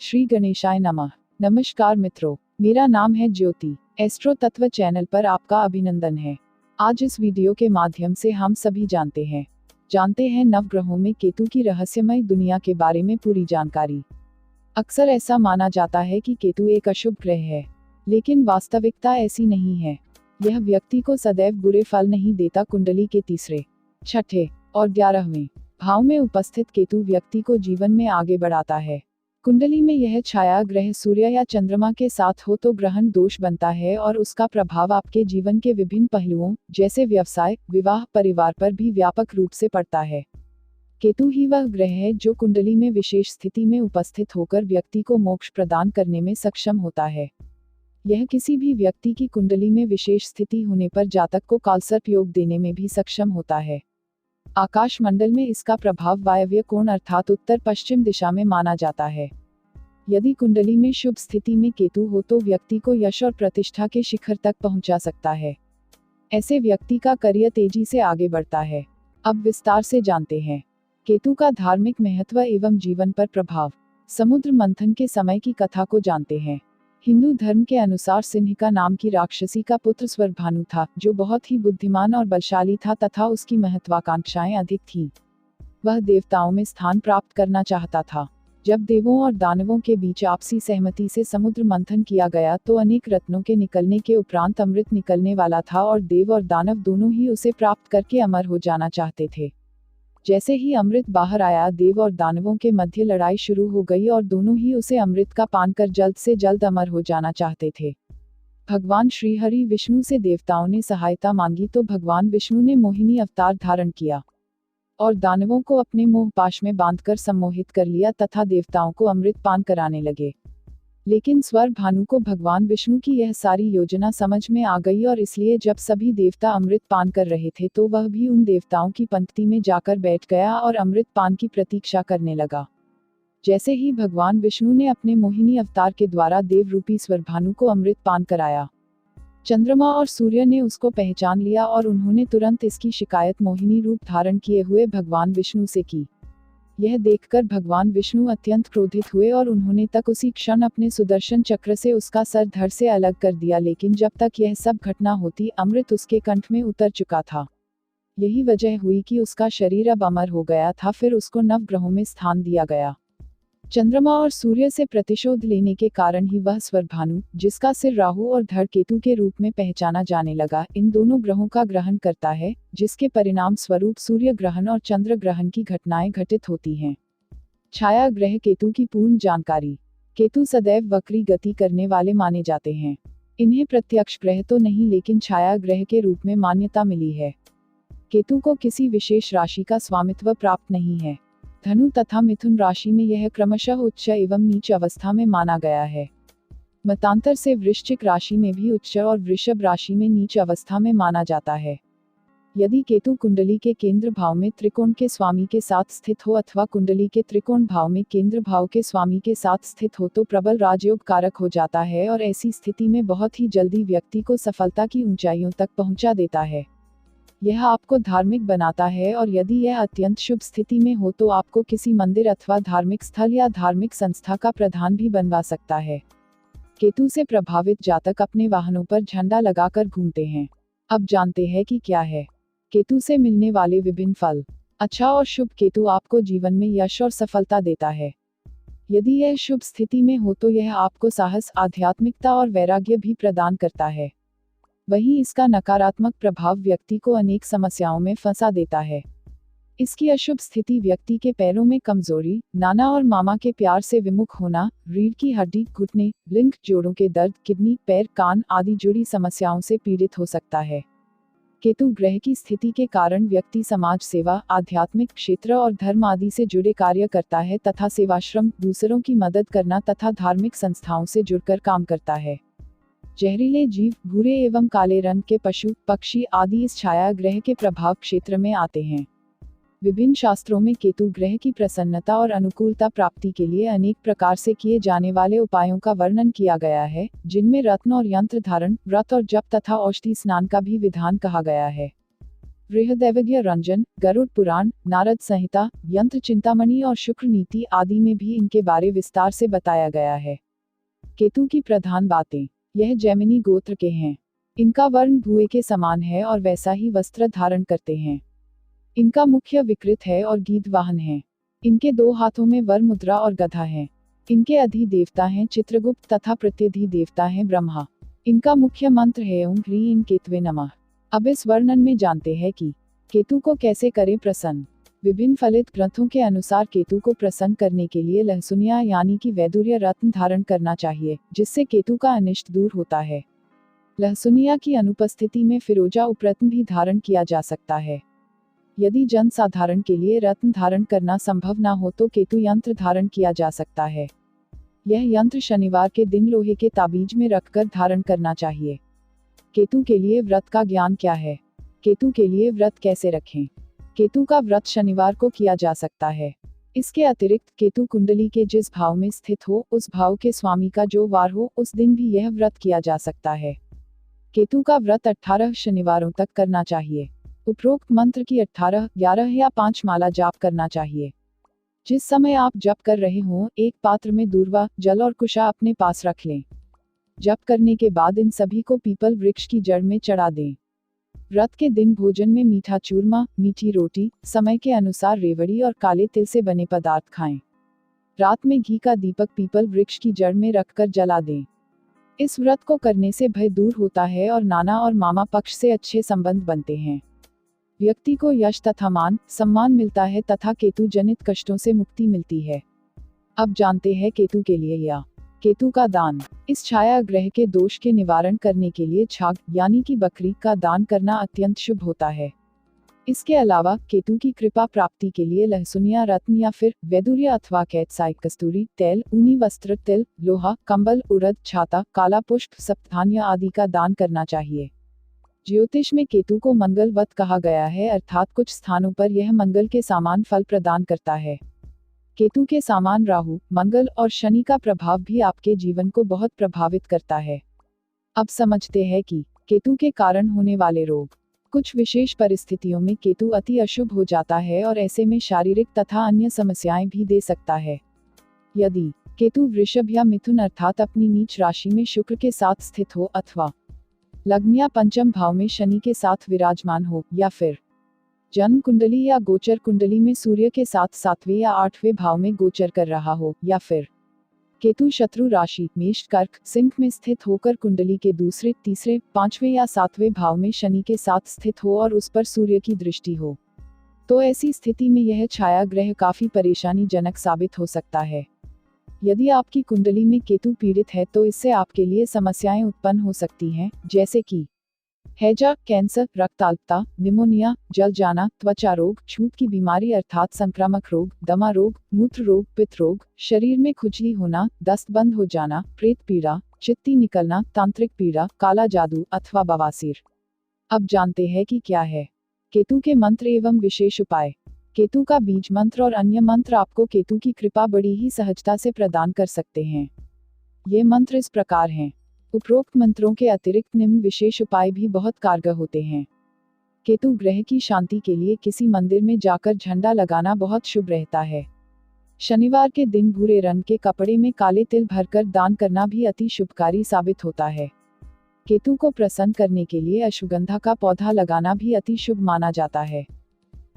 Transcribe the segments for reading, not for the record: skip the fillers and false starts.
श्री गणेशाय नमः। नमस्कार मित्रों, मेरा नाम है ज्योति। एस्ट्रो तत्व चैनल पर आपका अभिनंदन है। आज इस वीडियो के माध्यम से हम सभी जानते हैं नवग्रहों में केतु की रहस्यमय दुनिया के बारे में पूरी जानकारी। अक्सर ऐसा माना जाता है कि केतु एक अशुभ ग्रह है, लेकिन वास्तविकता ऐसी नहीं है। यह व्यक्ति को सदैव बुरे फल नहीं देता। कुंडली के तीसरे, छठे और 11वें भाव में उपस्थित केतु व्यक्ति को जीवन में आगे बढ़ाता है। कुंडली में यह छाया ग्रह सूर्य या चंद्रमा के साथ हो तो ग्रहण दोष बनता है और उसका प्रभाव आपके जीवन के विभिन्न पहलुओं जैसे व्यवसाय, विवाह, परिवार पर भी व्यापक रूप से पड़ता है। केतु ही वह ग्रह है जो कुंडली में विशेष स्थिति में उपस्थित होकर व्यक्ति को मोक्ष प्रदान करने में सक्षम होता है। यह किसी भी व्यक्ति की कुंडली में विशेष स्थिति होने पर जातक को कालसर्प योग देने में भी सक्षम होता है। आकाश मंडल में इसका प्रभाव वायव्य कोण अर्थात उत्तर पश्चिम दिशा में माना जाता है। यदि कुंडली में शुभ स्थिति में केतु हो तो व्यक्ति को यश और प्रतिष्ठा के शिखर तक पहुंचा सकता है। ऐसे व्यक्ति का करियर तेजी से आगे बढ़ता है। अब विस्तार से जानते हैं केतु का धार्मिक महत्व एवं जीवन पर प्रभाव। समुद्र मंथन के समय की कथा को जानते हैं। हिंदू धर्म के अनुसार सिंहिका नाम की राक्षसी का पुत्र स्वरभानु था, जो बहुत ही बुद्धिमान और बलशाली था तथा उसकी महत्वाकांक्षाएं अधिक थीं। वह देवताओं में स्थान प्राप्त करना चाहता था। जब देवों और दानवों के बीच आपसी सहमति से समुद्र मंथन किया गया तो अनेक रत्नों के निकलने के उपरांत अमृत निकलने वाला था और देव और दानव दोनों ही उसे प्राप्त करके अमर हो जाना चाहते थे। जैसे ही अमृत बाहर आया, देव और दानवों के मध्य लड़ाई शुरू हो गई और दोनों ही उसे अमृत का पान कर जल्द से जल्द अमर हो जाना चाहते थे। भगवान श्रीहरि विष्णु से देवताओं ने सहायता मांगी तो भगवान विष्णु ने मोहिनी अवतार धारण किया और दानवों को अपने मोह पाश में बांधकर सम्मोहित कर लिया तथा देवताओं को अमृत पान कराने लगे। लेकिन स्वरभानु को भगवान विष्णु की यह सारी योजना समझ में आ गई और इसलिए जब सभी देवता अमृत पान कर रहे थे तो वह भी उन देवताओं की पंक्ति में जाकर बैठ गया और अमृत पान की प्रतीक्षा करने लगा। जैसे ही भगवान विष्णु ने अपने मोहिनी अवतार के द्वारा देव रूपी स्वरभानु को अमृत पान कराया, चंद्रमा और सूर्य ने उसको पहचान लिया और उन्होंने तुरंत इसकी शिकायत मोहिनी रूप धारण किए हुए भगवान विष्णु से की। यह देखकर भगवान विष्णु अत्यंत क्रोधित हुए और उन्होंने तक उसी क्षण अपने सुदर्शन चक्र से उसका सर धड़ से अलग कर दिया। लेकिन जब तक यह सब घटना होती, अमृत उसके कंठ में उतर चुका था। यही वजह हुई कि उसका शरीर अब अमर हो गया था। फिर उसको नवग्रहों में स्थान दिया गया। चंद्रमा और सूर्य से प्रतिशोध लेने के कारण ही वह स्वरभानु, जिसका सिर राहु और धड़ केतु के रूप में पहचाना जाने लगा, इन दोनों ग्रहों का ग्रहण करता है, जिसके परिणाम स्वरूप सूर्य ग्रहण और चंद्र ग्रहण की घटनाएं घटित होती हैं। छाया ग्रह केतु की पूर्ण जानकारी। केतु सदैव वक्री गति करने वाले माने जाते हैं। इन्हें प्रत्यक्ष ग्रह तो नहीं लेकिन छाया ग्रह के रूप में मान्यता मिली है। केतु को किसी विशेष राशि का स्वामित्व प्राप्त नहीं है। धनु तथा मिथुन राशि में यह क्रमशः उच्च एवं नीच अवस्था में माना गया है। मतांतर से वृश्चिक राशि में भी उच्च और वृषभ राशि में नीच अवस्था में माना जाता है। यदि केतु कुंडली के केंद्र भाव में त्रिकोण के स्वामी के साथ स्थित हो अथवा कुंडली के त्रिकोण भाव में केंद्र भाव के स्वामी के साथ स्थित हो तो प्रबल राजयोग कारक हो जाता है और ऐसी स्थिति में बहुत ही जल्दी व्यक्ति को सफलता की ऊंचाइयों तक पहुंचा देता है। यह आपको धार्मिक बनाता है और यदि यह अत्यंत शुभ स्थिति में हो तो आपको किसी मंदिर अथवा धार्मिक स्थल या धार्मिक संस्था का प्रधान भी बनवा सकता है। केतु से प्रभावित जातक अपने वाहनों पर झंडा लगाकर घूमते हैं। अब जानते हैं कि क्या है केतु से मिलने वाले विभिन्न फल। अच्छा और शुभ केतु आपको जीवन में यश और सफलता देता है। यदि यह शुभ स्थिति में हो तो यह आपको साहस, आध्यात्मिकता और वैराग्य भी प्रदान करता है। वहीं इसका नकारात्मक प्रभाव व्यक्ति को अनेक समस्याओं में फंसा देता है। इसकी अशुभ स्थिति व्यक्ति के पैरों में कमजोरी, नाना और मामा के प्यार से विमुख होना, रीढ़ की हड्डी, घुटने, लिंग, जोड़ों के दर्द, किडनी, पैर, कान आदि जुड़ी समस्याओं से पीड़ित हो सकता है। केतु ग्रह की स्थिति के कारण व्यक्ति समाज सेवा, आध्यात्मिक क्षेत्र और धर्म आदि से जुड़े कार्य करता है तथा सेवाश्रम, दूसरों की मदद करना तथा धार्मिक संस्थाओं से जुड़कर काम करता है। जहरीले जीव, भूरे एवं काले रंग के पशु, पक्षी आदि इस छाया ग्रह के प्रभाव क्षेत्र में आते हैं। विभिन्न शास्त्रों में केतु ग्रह की प्रसन्नता और अनुकूलता प्राप्ति के लिए अनेक प्रकार से किए जाने वाले उपायों का वर्णन किया गया है, जिनमें रत्न और यंत्र धारण, व्रत और जप तथा औषधि स्नान का भी विधान कहा गया है। बृहदैवज्ञ रंजन, गरुड़ पुराण, नारद संहिता, यंत्र चिंतामणि और शुक्र नीति आदि में भी इनके बारे विस्तार से बताया गया है। केतु की प्रधान बातें। यह जैमिनी गोत्र के हैं। इनका वर्ण भुए के समान है और वैसा ही वस्त्र धारण करते हैं। इनका मुख्य विकृत है और गीध वाहन है। इनके 2 हाथों में वर मुद्रा और गधा है। इनके अधिदेवता हैं चित्रगुप्त तथा प्रत्यधि देवता हैं ब्रह्मा। इनका मुख्य मंत्र है ओम ह्रीं केतवे नमः। अब इस वर्णन में जानते हैं कि केतु को कैसे करें प्रसन्न। विभिन्न फलित ग्रंथों के अनुसार केतु को प्रसन्न करने के लिए लहसुनिया यानी कि वैदुर्य रत्न धारण करना चाहिए, जिससे केतु का अनिष्ट दूर होता है। लहसुनिया की अनुपस्थिति में फिरोजा उपरत्न भी धारण किया जा सकता है। यदि जन साधारण के लिए रत्न धारण करना संभव न हो तो केतु यंत्र धारण किया जा सकता है। यह यंत्र शनिवार के दिन लोहे के ताबीज में रखकर धारण करना चाहिए। केतु के लिए व्रत का ज्ञान क्या है? केतु के लिए व्रत कैसे रखें? केतु का व्रत शनिवार को किया जा सकता है। इसके अतिरिक्त केतु कुंडली के जिस भाव में स्थित हो, उस भाव के स्वामी का जो वार हो, उस दिन भी यह व्रत किया जा सकता है। केतु का व्रत 18 शनिवारों तक करना चाहिए। उपरोक्त मंत्र की 18, 11 या 5 माला जाप करना चाहिए। जिस समय आप जप कर रहे हों, एक पात्र में दूर्वा, जल और कुशा अपने पास रख लें। जप करने के बाद इन सभी को पीपल वृक्ष की जड़ में चढ़ा दें। व्रत के दिन भोजन में मीठा चूरमा, मीठी रोटी, समय के अनुसार रेवड़ी और काले तिल से बने पदार्थ खाएं। रात में घी का दीपक पीपल वृक्ष की जड़ में रखकर जला दें। इस व्रत को करने से भय दूर होता है और नाना और मामा पक्ष से अच्छे संबंध बनते हैं। व्यक्ति को यश तथा मान सम्मान मिलता है तथा केतु जनित कष्टों से मुक्ति मिलती है। अब जानते हैं केतु के लिए या केतु का दान। इस छाया ग्रह के दोष के निवारण करने के लिए छाग यानी कि बकरी का दान करना अत्यंत शुभ होता है। इसके अलावा केतु की कृपा प्राप्ति के लिए लहसुनिया रत्न या फिर वैदुर्य अथवा कैटसाइट कस्तूरी तेल, ऊनी वस्त्र, तिल, लोहा, कंबल, उड़द, छाता, काला पुष्प, सप्तधान्य आदि का दान करना चाहिए। ज्योतिष में केतु को मंगलवत कहा गया है, अर्थात कुछ स्थानों पर यह मंगल के समान फल प्रदान करता है। केतु के समान राहु, मंगल और शनि का प्रभाव भी आपके जीवन को बहुत प्रभावित करता है। अब समझते हैं कि केतु के कारण होने वाले रोग। कुछ विशेष परिस्थितियों में केतु अति अशुभ हो जाता है और ऐसे में शारीरिक तथा अन्य समस्याएं भी दे सकता है। यदि केतु वृषभ या मिथुन अर्थात अपनी नीच राशि में शुक्र के साथ स्थित हो अथवा लग्न या पंचम भाव में शनि के साथ विराजमान हो या फिर जन्म कुंडली या गोचर कुंडली में सूर्य के साथ 7वें या 8वें भाव में गोचर कर रहा हो या फिर केतु शत्रु राशि मेष, कर्क, सिंह में स्थित होकर कुंडली के दूसरे, तीसरे, 5वें या 7वें भाव में शनि के साथ स्थित हो और उस पर सूर्य की दृष्टि हो, तो ऐसी स्थिति में यह छाया ग्रह काफी परेशानी जनक साबित हो सकता है। यदि आपकी कुंडली में केतु पीड़ित है तो इससे आपके लिए समस्याएं उत्पन्न हो सकती हैं, जैसे कि हैजा, कैंसर, रक्ताल्पता, निमोनिया, जल जाना, त्वचा रोग, छूत की बीमारी अर्थात संक्रामक रोग, दमा रोग, मूत्र रोग, पित्त रोग, शरीर में खुजली होना, दस्त बंद हो जाना, प्रेत पीड़ा, चित्ती निकलना, तांत्रिक पीड़ा, काला जादू अथवा बवासीर। अब जानते हैं कि क्या है केतु के मंत्र एवं विशेष उपाय। केतु का बीज मंत्र और अन्य मंत्र आपको केतु की कृपा बड़ी ही सहजता से प्रदान कर सकते हैं। ये मंत्र इस प्रकार हैं। उपरोक्त मंत्रों के अतिरिक्त निम्न विशेष उपाय भी बहुत कारगर होते हैं। केतु ग्रह की शांति के लिए किसी मंदिर में जाकर झंडा लगाना बहुत शुभ रहता है। शनिवार के दिन भूरे रंग के कपड़े में काले तिल भरकर दान करना भी अति शुभकारी साबित होता है। केतु को प्रसन्न करने के लिए अश्वगंधा का पौधा लगाना भी अति शुभ माना जाता है।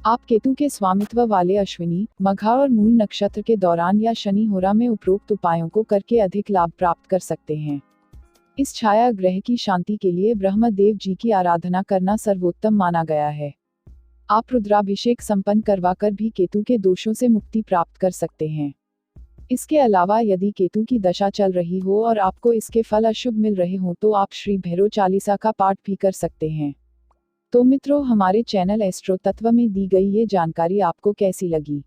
आप केतु के स्वामित्व वाले अश्विनी, मघा और मूल नक्षत्र के दौरान या शनि होरा में उपरोक्त उपायों को करके अधिक लाभ प्राप्त कर सकते हैं। इस छाया ग्रह की शांति के लिए ब्रह्मदेव जी की आराधना करना सर्वोत्तम माना गया है। आप रुद्राभिषेक संपन्न करवाकर भी केतु के दोषों से मुक्ति प्राप्त कर सकते हैं। इसके अलावा यदि केतु की दशा चल रही हो और आपको इसके फल अशुभ मिल रहे हों तो आप श्री भैरव चालीसा का पाठ भी कर सकते हैं। तो मित्रों, हमारे चैनल एस्ट्रो तत्व में दी गई ये जानकारी आपको कैसी लगी,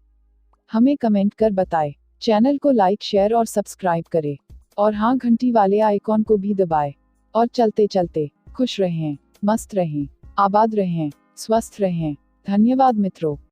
हमें कमेंट कर बताएं। चैनल को लाइक, शेयर और सब्सक्राइब करें और हाँ, घंटी वाले आइकॉन को भी दबाएं। और चलते चलते खुश रहें, मस्त रहें, आबाद रहें, स्वस्थ रहें। धन्यवाद मित्रों।